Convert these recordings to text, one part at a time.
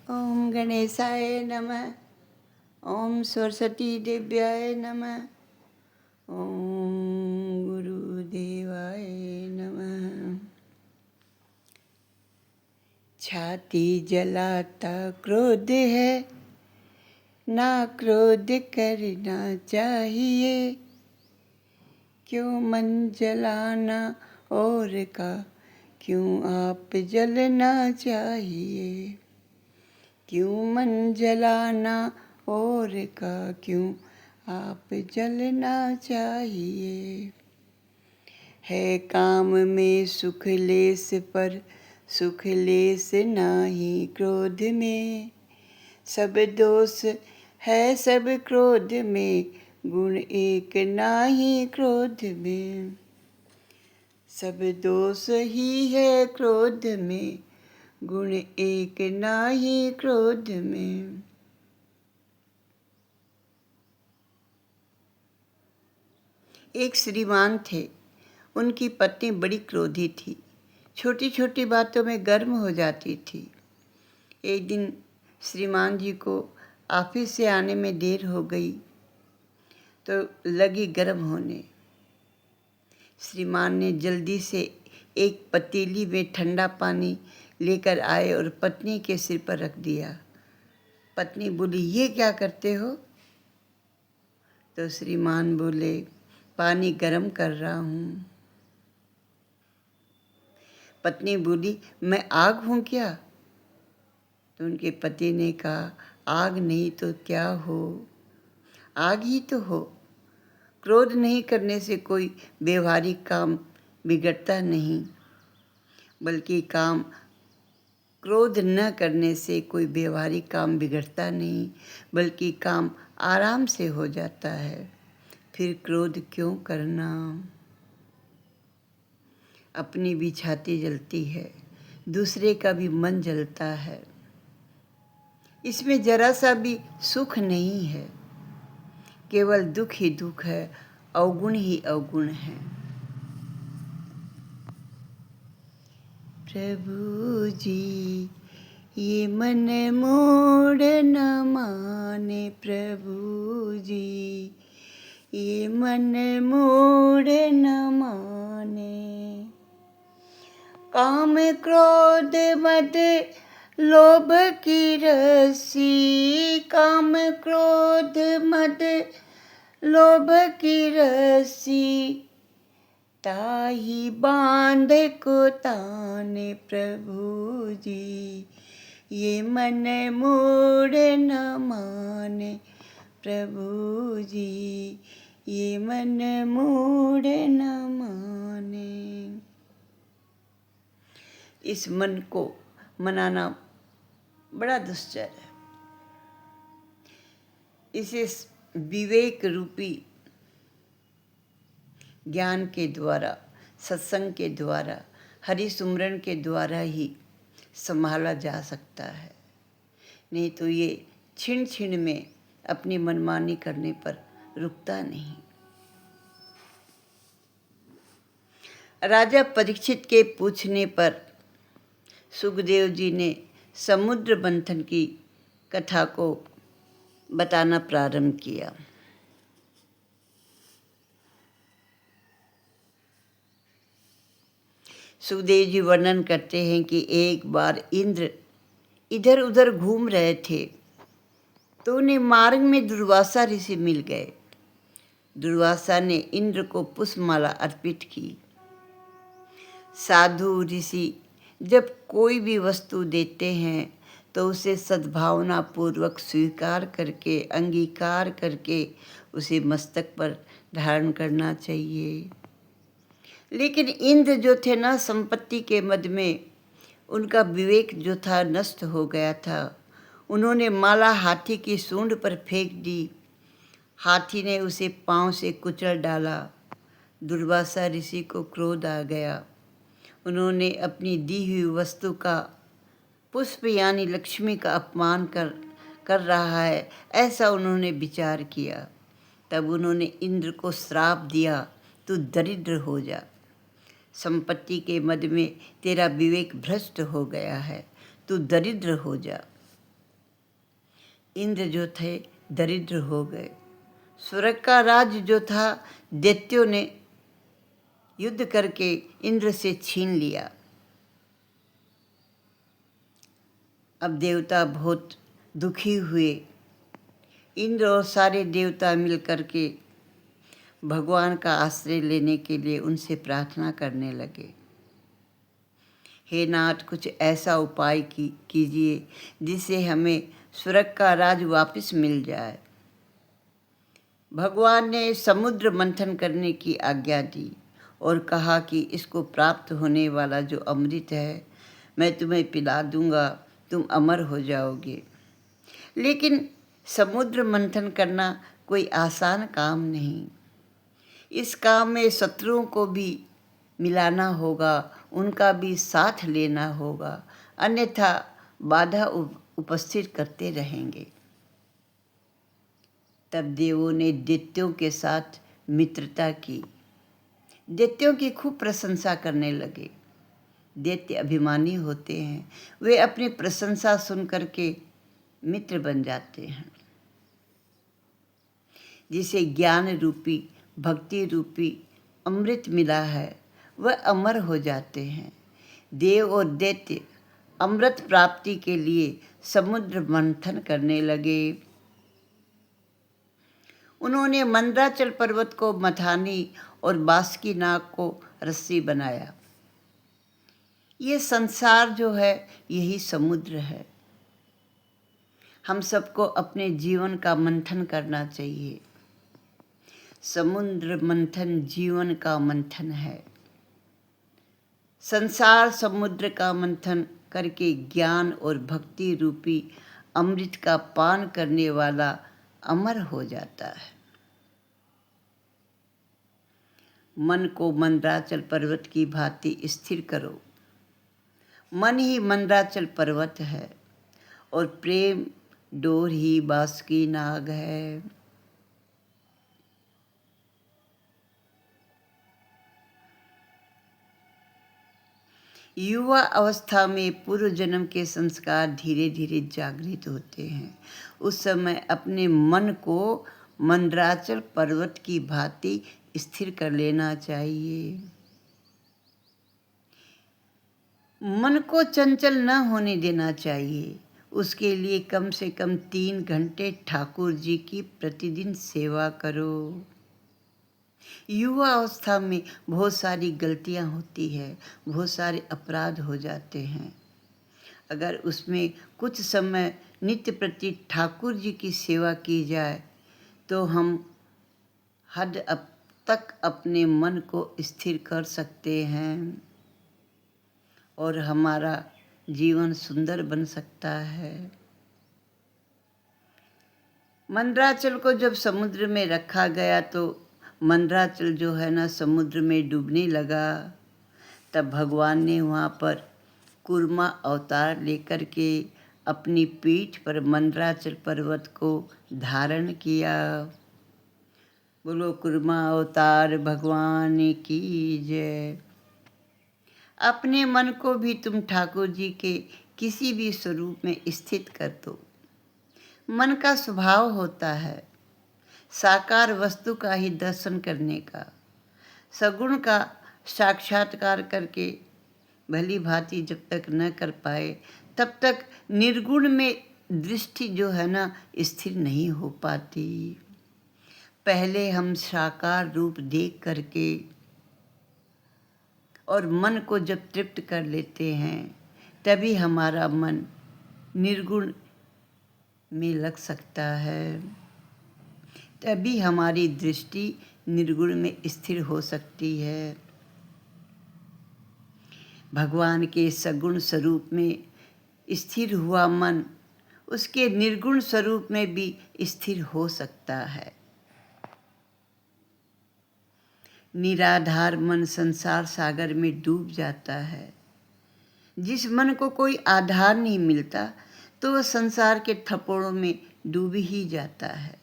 ओम गणेशाय नमः। ओम सरस्वती देव्याय नमः। ओम गुरुदेवाय नमः। छाती जलाता क्रोध है, ना क्रोध करना चाहिए। क्यों मन जलाना और का, क्यों आप जलना चाहिए। क्यों मन जलाना और का, क्यों आप जलना चाहिए। है काम में सुख लेस पर, सुख लेस नाही क्रोध में। सब दोष है सब क्रोध में, गुण एक नाही क्रोध में। सब दोष ही है क्रोध में, गुण एक नाही क्रोध में। एक श्रीमान थे। उनकी पत्नी बड़ी क्रोधी थी, छोटी छोटी बातों में गर्म हो जाती थी। एक दिन श्रीमान जी को ऑफिस से आने में देर हो गई तो लगी गर्म होने। श्रीमान ने जल्दी से एक पतीली में ठंडा पानी लेकर आए और पत्नी के सिर पर रख दिया। पत्नी बोली, ये क्या करते हो? तो श्रीमान बोले, पानी गर्म कर रहा हूँ। पत्नी बोली, मैं आग हूँ क्या? तो उनके पति ने कहा, आग नहीं तो क्या हो, आग ही तो हो। क्रोध नहीं करने से कोई व्यवहारिक काम बिगड़ता नहीं, बल्कि क्रोध न करने से कोई व्यवहारिक काम बिगड़ता नहीं, बल्कि काम आराम से हो जाता है। फिर क्रोध क्यों करना? अपनी भी छाती जलती है, दूसरे का भी मन जलता है। इसमें जरा सा भी सुख नहीं है, केवल दुख ही दुख है, अवगुण ही अवगुण है। प्रभु जी ये मन मोड़ न माने, प्रभु जी ये मन मोड़ न माने। काम क्रोध मद लोभ की रस्सी, काम क्रोध मद लोभ की रस्सी, ताही बांध को ताने, प्रभु जी ये मन मोड़ न माने, प्रभु जी ये मन मोड़ न माने। इस मन को मनाना बड़ा दुश्चर है। इसे विवेक रूपी ज्ञान के द्वारा, सत्संग के द्वारा, हरि सुमरन के द्वारा ही संभाला जा सकता है। नहीं तो ये छिन छिन में अपनी मनमानी करने पर रुकता नहीं। राजा परीक्षित के पूछने पर सुखदेव जी ने समुद्र मंथन की कथा को बताना प्रारंभ किया। सुखदेव जी वर्णन करते हैं कि एक बार इंद्र इधर उधर घूम रहे थे तो उन्हें मार्ग में दुर्वासा ऋषि मिल गए। दुर्वासा ने इंद्र को पुष्पमाला अर्पित की। साधु ऋषि जब कोई भी वस्तु देते हैं तो उसे सद्भावना पूर्वक स्वीकार करके, अंगीकार करके उसे मस्तक पर धारण करना चाहिए। लेकिन इंद्र जो थे ना, संपत्ति के मद में उनका विवेक जो था नष्ट हो गया था। उन्होंने माला हाथी की सूंड पर फेंक दी। हाथी ने उसे पांव से कुचल डाला। दुर्वासा ऋषि को क्रोध आ गया। उन्होंने अपनी दी हुई वस्तु का, पुष्प यानी लक्ष्मी का अपमान कर रहा है, ऐसा उन्होंने विचार किया। तब उन्होंने इंद्र को श्राप दिया, तू दरिद्र हो जा। संपत्ति के मद में तेरा विवेक भ्रष्ट हो गया है, तू दरिद्र हो जा। इंद्र जो थे दरिद्र हो गए। स्वर्ग का राज जो था दैत्यों ने युद्ध करके इंद्र से छीन लिया। अब देवता बहुत दुखी हुए। इंद्र और सारे देवता मिल करके भगवान का आश्रय लेने के लिए उनसे प्रार्थना करने लगे। हे नाथ, कुछ ऐसा उपाय कीजिए जिससे हमें स्वर्ग का राज वापस मिल जाए। भगवान ने समुद्र मंथन करने की आज्ञा दी और कहा कि इसको प्राप्त होने वाला जो अमृत है मैं तुम्हें पिला दूंगा, तुम अमर हो जाओगे। लेकिन समुद्र मंथन करना कोई आसान काम नहीं। इस काम में शत्रुओं को भी मिलाना होगा, उनका भी साथ लेना होगा, अन्यथा बाधा उपस्थित करते रहेंगे। तब देवों ने दैत्यों के साथ मित्रता की। दैत्यों की खूब प्रशंसा करने लगे। दैत्य अभिमानी होते हैं, वे अपनी प्रशंसा सुन करके मित्र बन जाते हैं। जिसे ज्ञान रूपी भक्ति रूपी अमृत मिला है वह अमर हो जाते हैं। देव और दैत्य अमृत प्राप्ति के लिए समुद्र मंथन करने लगे। उन्होंने मंदराचल पर्वत को मथानी और बासुकी नाग को रस्सी बनाया। ये संसार जो है यही समुद्र है। हम सबको अपने जीवन का मंथन करना चाहिए। समुद्र मंथन जीवन का मंथन है। संसार समुद्र का मंथन करके ज्ञान और भक्ति रूपी अमृत का पान करने वाला अमर हो जाता है। मन को मंदराचल पर्वत की भांति स्थिर करो। मन ही मंदराचल पर्वत है और प्रेम डोर ही बासुकी नाग है। युवा अवस्था में पूर्व जन्म के संस्कार धीरे धीरे जागृत होते हैं। उस समय अपने मन को मंदराचल पर्वत की भांति स्थिर कर लेना चाहिए। मन को चंचल न होने देना चाहिए। उसके लिए कम से कम 3 घंटे ठाकुर जी की प्रतिदिन सेवा करो। युवा अवस्था में बहुत सारी गलतियां होती है, बहुत सारे अपराध हो जाते हैं। अगर उसमें कुछ समय नित्य प्रति ठाकुर जी की सेवा की जाए तो हम हद अब तक अपने मन को स्थिर कर सकते हैं और हमारा जीवन सुंदर बन सकता है। मंदराचल को जब समुद्र में रखा गया तो मंदराचल जो है ना समुद्र में डूबने लगा। तब भगवान ने वहाँ पर कूर्मा अवतार लेकर के अपनी पीठ पर मंदराचल पर्वत को धारण किया। बोलो कूर्मा अवतार भगवान की जय। अपने मन को भी तुम ठाकुर जी के किसी भी स्वरूप में स्थित कर दो। मन का स्वभाव होता है साकार वस्तु का ही दर्शन करने का। सगुण का साक्षात्कार करके भली भांति जब तक न कर पाए तब तक निर्गुण में दृष्टि जो है ना स्थिर नहीं हो पाती। पहले हम साकार रूप देख करके और मन को जब तृप्त कर लेते हैं तभी हमारा मन निर्गुण में लग सकता है, तभी हमारी दृष्टि निर्गुण में स्थिर हो सकती है। भगवान के सगुण स्वरूप में स्थिर हुआ मन उसके निर्गुण स्वरूप में भी स्थिर हो सकता है। निराधार मन संसार सागर में डूब जाता है। जिस मन को कोई आधार नहीं मिलता तो वह संसार के थप्पड़ों में डूब ही जाता है।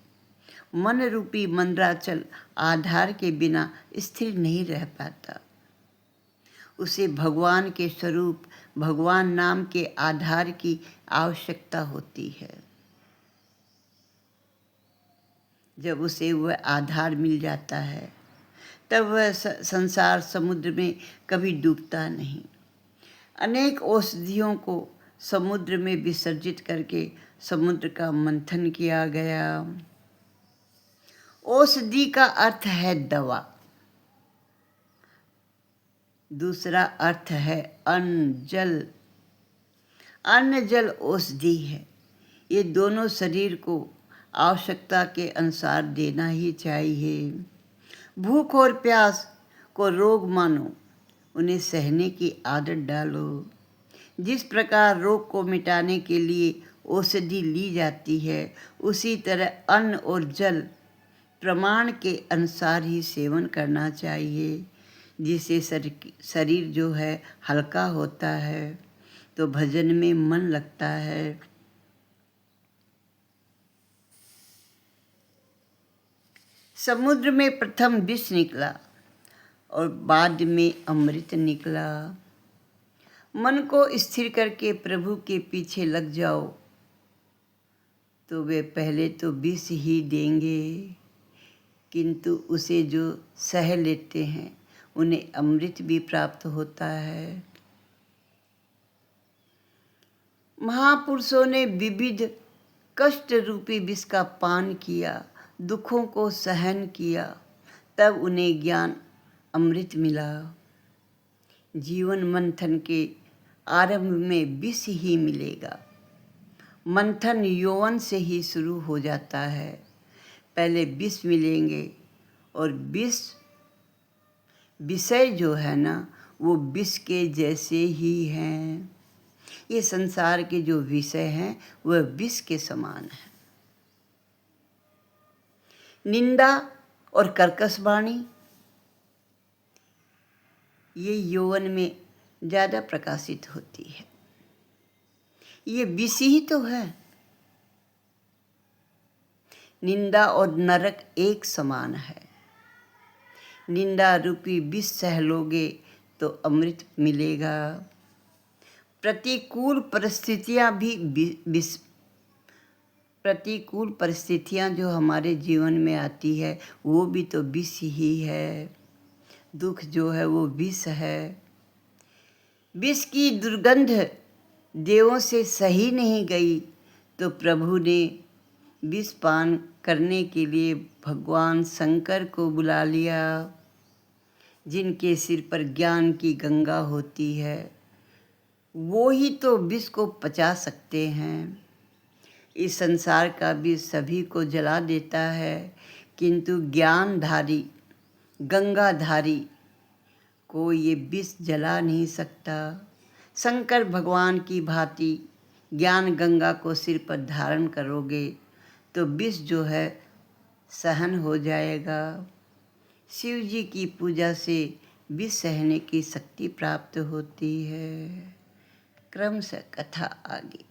मन रूपी मंदराचल आधार के बिना स्थिर नहीं रह पाता। उसे भगवान के स्वरूप भगवान नाम के आधार की आवश्यकता होती है। जब उसे वह आधार मिल जाता है तब वह संसार समुद्र में कभी डूबता नहीं। अनेक औषधियों को समुद्र में विसर्जित करके समुद्र का मंथन किया गया। औषधि का अर्थ है दवा, दूसरा अर्थ है अन्न जल। अन्न जल औषधि है। ये दोनों शरीर को आवश्यकता के अनुसार देना ही चाहिए। भूख और प्यास को रोग मानो, उन्हें सहने की आदत डालो। जिस प्रकार रोग को मिटाने के लिए औषधि ली जाती है, उसी तरह अन्न और जल प्रमाण के अनुसार ही सेवन करना चाहिए, जिससे शरीर जो है हल्का होता है तो भजन में मन लगता है। समुद्र में प्रथम विष निकला और बाद में अमृत निकला। मन को स्थिर करके प्रभु के पीछे लग जाओ तो वे पहले तो विष ही देंगे, किंतु उसे जो सह लेते हैं उन्हें अमृत भी प्राप्त होता है। महापुरुषों ने विविध कष्ट रूपी विष का पान किया, दुखों को सहन किया, तब उन्हें ज्ञान अमृत मिला। जीवन मंथन के आरंभ में विष ही मिलेगा। मंथन यौवन से ही शुरू हो जाता है। पहले विष मिलेंगे और विषय जो है ना वो विष के जैसे ही हैं। ये संसार के जो विषय हैं वह विष के समान है। निंदा और कर्कश वाणी ये यौवन में ज़्यादा प्रकाशित होती है। ये विष ही तो है। निंदा और नरक एक समान है। निंदा रूपी विष सह लोगे तो अमृत मिलेगा। प्रतिकूल परिस्थितियाँ जो हमारे जीवन में आती है वो भी तो विष ही है। दुख जो है वो विष है। विष की दुर्गंध देवों से सही नहीं गई तो प्रभु ने विष पान करने के लिए भगवान शंकर को बुला लिया, जिनके सिर पर ज्ञान की गंगा होती है। वो ही तो विष को पचा सकते हैं। इस संसार का विष सभी को जला देता है, किंतु ज्ञानधारी गंगाधारी को ये विष जला नहीं सकता। शंकर भगवान की भांति ज्ञान गंगा को सिर पर धारण करोगे तो विष जो है सहन हो जाएगा। शिव जी की पूजा से विष सहने की शक्ति प्राप्त होती है। क्रम से कथा आगे।